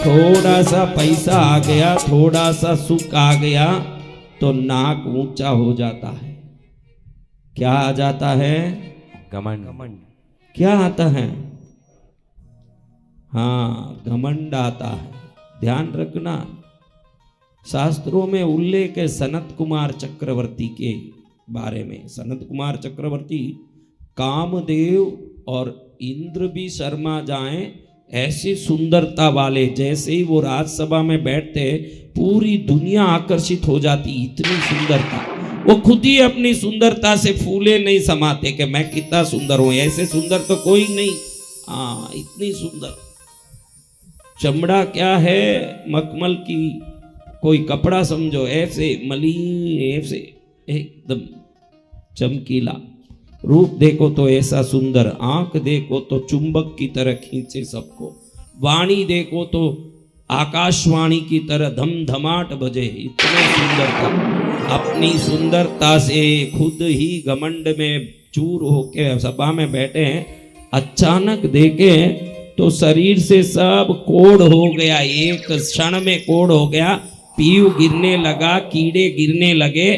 थोड़ा सा पैसा आ गया, थोड़ा सा सुख आ गया तो नाक ऊंचा हो जाता है। क्या आ जाता है? घमंड। क्या आता है? हाँ, घमंड आता है। ध्यान रखना, शास्त्रों में उल्लेख है सनत कुमार चक्रवर्ती के बारे में। सनत कुमार चक्रवर्ती कामदेव और इंद्र भी शर्मा जाएं ऐसी सुंदरता वाले, जैसे ही वो राजसभा में बैठते पूरी दुनिया आकर्षित हो जाती, इतनी सुंदरता। वो खुद ही अपनी सुंदरता से फूले नहीं समाते कि मैं कितना सुंदर हूं, ऐसे सुंदर तो कोई नहीं। हाँ, इतनी सुंदर चमड़ा क्या है, मखमल की कोई कपड़ा समझो, ऐसे मलिन, ऐसे एकदम चमकीला। रूप देखो तो ऐसा सुंदर, आंख देखो तो चुंबक की तरह खींचे सबको, वाणी देखो तो आकाशवाणी की तरह धमधमाट बजे, इतने सुंदरता। अपनी सुंदरता से खुद ही घमंड में चूर होके सभा में बैठे हैं। अचानक देखे तो शरीर से सब कोढ़ हो गया, एक क्षण में कोढ़ हो गया, पीव गिरने लगा, कीड़े गिरने लगे।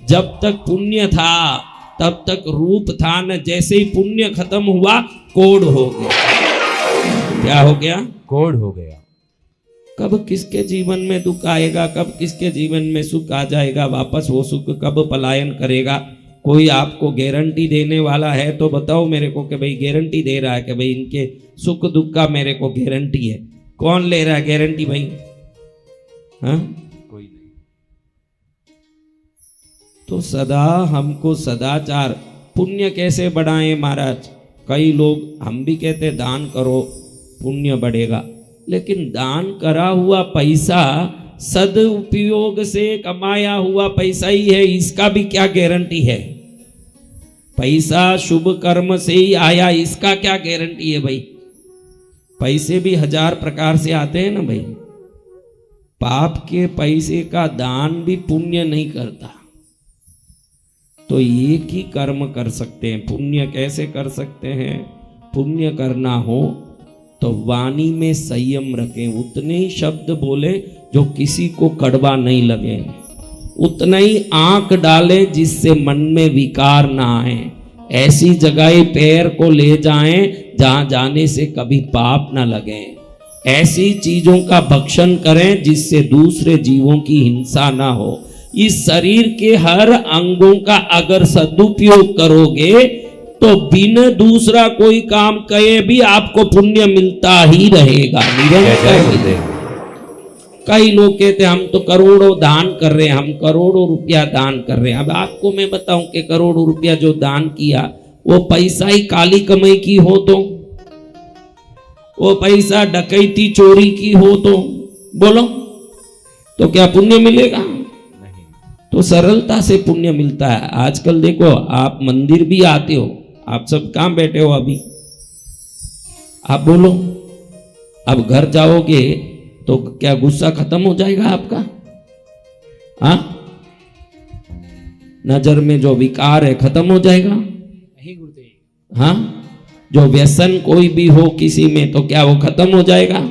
जब तक पुण्य था तब तक रूप था न, जैसे ही पुण्य खत्म हुआ कोढ़ हो गया। क्या हो गया? कोढ़ हो गया। कब किसके जीवन में दुख आएगा, कब किसके जीवन में सुख आ जाएगा, वापस वो सुख कब पलायन करेगा? कोई आपको गारंटी देने वाला है तो बताओ मेरे को कि भाई गारंटी दे रहा है कि भाई इनके सुख दुख का मेरे को गारंटी है। कौन ले रहा है गारंटी भाई? हाँ, कोई नहीं। तो सदा हमको सदाचार, पुण्य कैसे बढ़ाएं महाराज? कई लोग, हम भी कहते दान करो पुण्य बढ़ेगा, लेकिन दान करा हुआ पैसा सदुपयोग से कमाया हुआ पैसा ही है, इसका भी क्या गारंटी है? पैसा शुभ कर्म से ही आया, इसका क्या गारंटी है भाई? पैसे भी 1000 प्रकार से आते हैं ना भाई। पाप के पैसे का दान भी पुण्य नहीं करता। तो एक ही कर्म कर सकते हैं। पुण्य कैसे कर सकते हैं? पुण्य करना हो तो वाणी में संयम रखें, उतने ही शब्द बोले जो किसी को कड़वा नहीं लगे, उतना ही आंख डाले जिससे मन में विकार ना आए, ऐसी जगह पैर को ले जाएं जहां जाने से कभी पाप ना लगे, ऐसी चीजों का भक्षण करें जिससे दूसरे जीवों की हिंसा ना हो। इस शरीर के हर अंगों का अगर सदुपयोग करोगे तो बिन दूसरा कोई काम कहे भी आपको पुण्य मिलता ही रहेगा, निरंतर। कई लोग कहते हैं हम तो करोड़ों दान कर रहे हैं, हम करोड़ों रुपया दान कर रहे हैं। अब आपको मैं बताऊं कि करोड़ों रुपया जो दान किया वो पैसा ही काली कमाई की हो तो, वो पैसा डकैती चोरी की हो तो बोलो, तो क्या पुण्य मिलेगा? नहीं। तो सरलता से पुण्य मिलता है। आजकल देखो, आप मंदिर भी आते हो, आप सब कहां बैठे हो अभी? आप बोलो, अब घर जाओगे तो क्या गुस्सा खत्म हो जाएगा आपका? हाँ, नजर में जो विकार है खत्म हो जाएगा? नहीं गुरुदेव। हाँ, जो व्यसन कोई भी हो किसी में तो क्या वो खत्म हो जाएगा?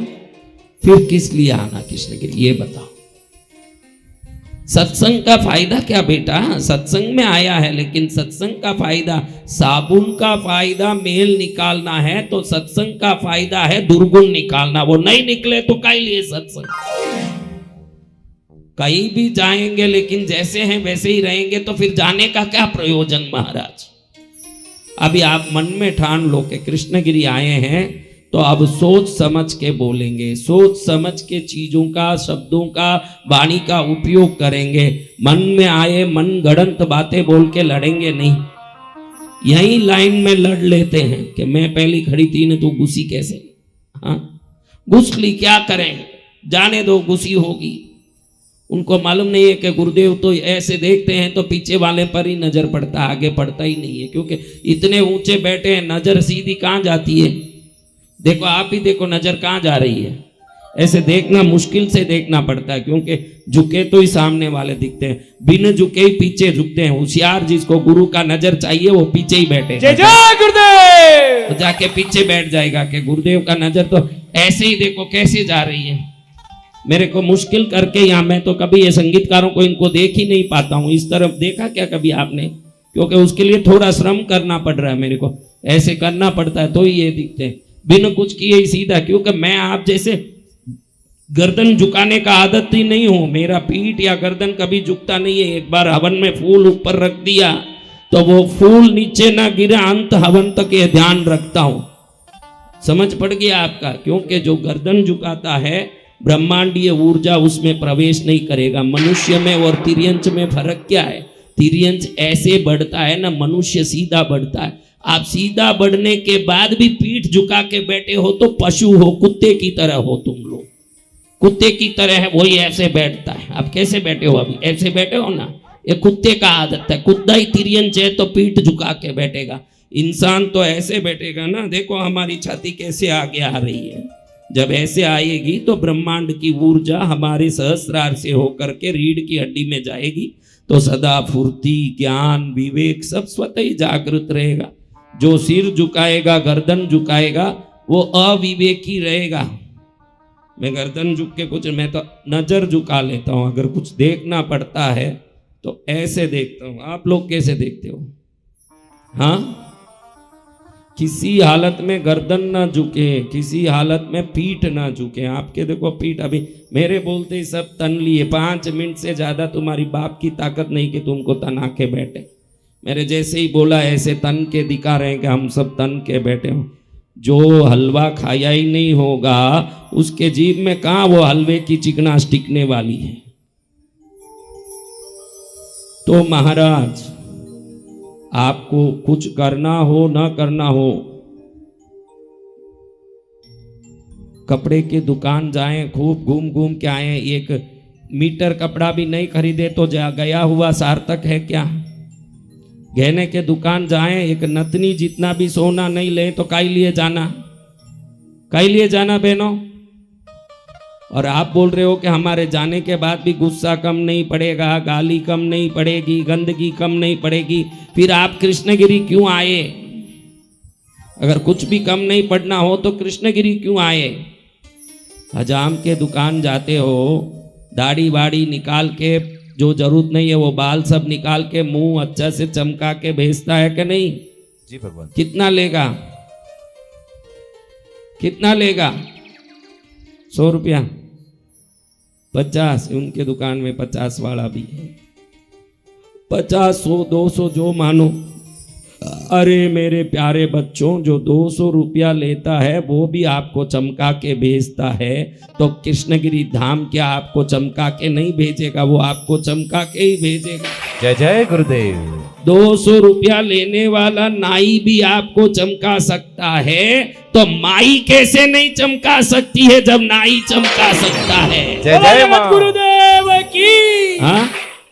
फिर किस लिए आना कृष्ण के लिए, ये बताओ। सत्संग का फायदा क्या बेटा? सत्संग में आया है, लेकिन सत्संग का फायदा, साबुन का फायदा मेल निकालना है तो सत्संग का फायदा है दुर्गुण निकालना। वो नहीं निकले तो काहे लिए सत्संग? कहीं भी जाएंगे लेकिन जैसे हैं वैसे ही रहेंगे तो फिर जाने का क्या प्रयोजन महाराज? अभी आप मन में ठान लो कि कृष्णगिरी आए हैं तो अब सोच समझ के बोलेंगे, सोच समझ के चीजों का, शब्दों का, वाणी का उपयोग करेंगे। मन में आए मन गढ़ंत बातें बोल के लड़ेंगे नहीं। यही लाइन में लड़ लेते हैं कि मैं पहली खड़ी थी न, तू घुसी कैसे? हाँ, घुस ली, क्या करें, जाने दो, घुसी होगी। उनको मालूम नहीं है कि गुरुदेव तो ऐसे देखते हैं तो पीछे वाले पर ही नजर पड़ता, आगे पड़ता ही नहीं है, क्योंकि इतने ऊंचे बैठे हैं, नजर सीधी कहाँ जाती है? देखो, आप ही देखो नजर कहाँ जा रही है। ऐसे देखना मुश्किल से देखना पड़ता है, क्योंकि झुके तो ही सामने वाले दिखते हैं, बिन झुके ही पीछे झुकते हैं। होशियार जिसको गुरु का नजर चाहिए वो पीछे ही बैठे, जय जय गुरुदेव, तो जाके पीछे बैठ जाएगा कि गुरुदेव का नजर तो ऐसे ही देखो कैसे जा रही है। मेरे को मुश्किल करके यहाँ, मैं तो कभी ये संगीतकारों को इनको देख ही नहीं पाता हूँ। इस तरफ देखा क्या कभी आपने? क्योंकि उसके लिए थोड़ा श्रम करना पड़ रहा है मेरे को, ऐसे करना पड़ता है तो ही ये दिखते हैं, बिना कुछ किए ही सीधा। क्योंकि मैं आप जैसे गर्दन झुकाने का आदत ही नहीं हूं, मेरा पीठ या गर्दन कभी झुकता नहीं है। एक बार हवन में फूल ऊपर रख दिया तो वो फूल नीचे ना गिरे, अंत हवन तक ये ध्यान रखता हूं। समझ पड़ गया आपका? क्योंकि जो गर्दन झुकाता है ब्रह्मांडीय ऊर्जा उसमें प्रवेश नहीं करेगा। मनुष्य में और तिर्यंच में फर्क क्या है? तिर्यंच ऐसे बढ़ता है ना, मनुष्य सीधा बढ़ता है। आप सीधा बढ़ने के बाद भी पीठ झुका के बैठे हो तो पशु हो, कुत्ते की तरह हो तुम लोग। कुत्ते की तरह है, वही ऐसे बैठता है। आप कैसे बैठे हो? अभी ऐसे बैठे हो ना, ये कुत्ते का आदत है। कुत्ता ही तिर्यंच है तो पीठ झुका के बैठेगा। इंसान तो ऐसे बैठेगा ना, देखो हमारी छाती कैसे आगे आ रही है। जब ऐसे आएगी तो ब्रह्मांड की ऊर्जा हमारे सहस्रार से होकर के रीढ़ की हड्डी में जाएगी, तो सदा फुर्ती, ज्ञान, विवेक सब स्वतः ही जागृत रहेगा। जो सिर झुकाएगा, गर्दन झुकाएगा, वो अविवेकी रहेगा। मैं गर्दन झुक के कुछ, मैं तो नजर झुका लेता हूं। अगर कुछ देखना पड़ता है तो ऐसे देखता हूं। आप लोग कैसे देखते हो? हाँ, किसी हालत में गर्दन ना झुके, किसी हालत में पीठ ना झुके। आपके देखो पीठ, अभी मेरे बोलते ही सब तन लिए। 5 मिनट से ज्यादा तुम्हारी बाप की ताकत नहीं कि तुमको तना के बैठे। मेरे जैसे ही बोला ऐसे तन के दिखा रहे हैं कि हम सब तन के बैठे हो। जो हलवा खाया ही नहीं होगा उसके जीभ में कहाँ वो हलवे की चिकनाश टिकने वाली है। तो महाराज, आपको कुछ करना हो ना करना हो, कपड़े की दुकान जाएं, खूब घूम घूम के आए, 1 मीटर कपड़ा भी नहीं खरीदे तो गया हुआ सार्थक है क्या? गहने के दुकान जाएं, एक नतनी जितना भी सोना नहीं ले तो काई लिए जाना? काई लिए जाना बहनों? और आप बोल रहे हो कि हमारे जाने के बाद भी गुस्सा कम नहीं पड़ेगा, गाली कम नहीं पड़ेगी, गंदगी कम नहीं पड़ेगी, फिर आप कृष्णगिरी क्यों आए? अगर कुछ भी कम नहीं पड़ना हो तो कृष्णगिरी क्यों आए? हजाम के दुकान जाते हो, दाढ़ी वाड़ी निकाल के, जो जरूरत नहीं है वो बाल सब निकाल के मुंह अच्छा से चमका के भेजता है कि नहीं? जी भगवान। कितना लेगा? कितना लेगा? 100 रुपया? 50? उनके दुकान में 50 वाला भी है। 50, 100, 200 जो मानो। अरे मेरे प्यारे बच्चों, जो 200 रुपया लेता है वो भी आपको चमका के भेजता है, तो कृष्णगिरी धाम क्या आपको चमका के नहीं भेजेगा? वो आपको चमका के ही भेजेगा। जय जय गुरुदेव। 200 रुपया लेने वाला नाई भी आपको चमका सकता है, तो माई कैसे नहीं चमका सकती है जब नाई चमका सकता है? जय जय मां। गुरुदेव की। हाँ,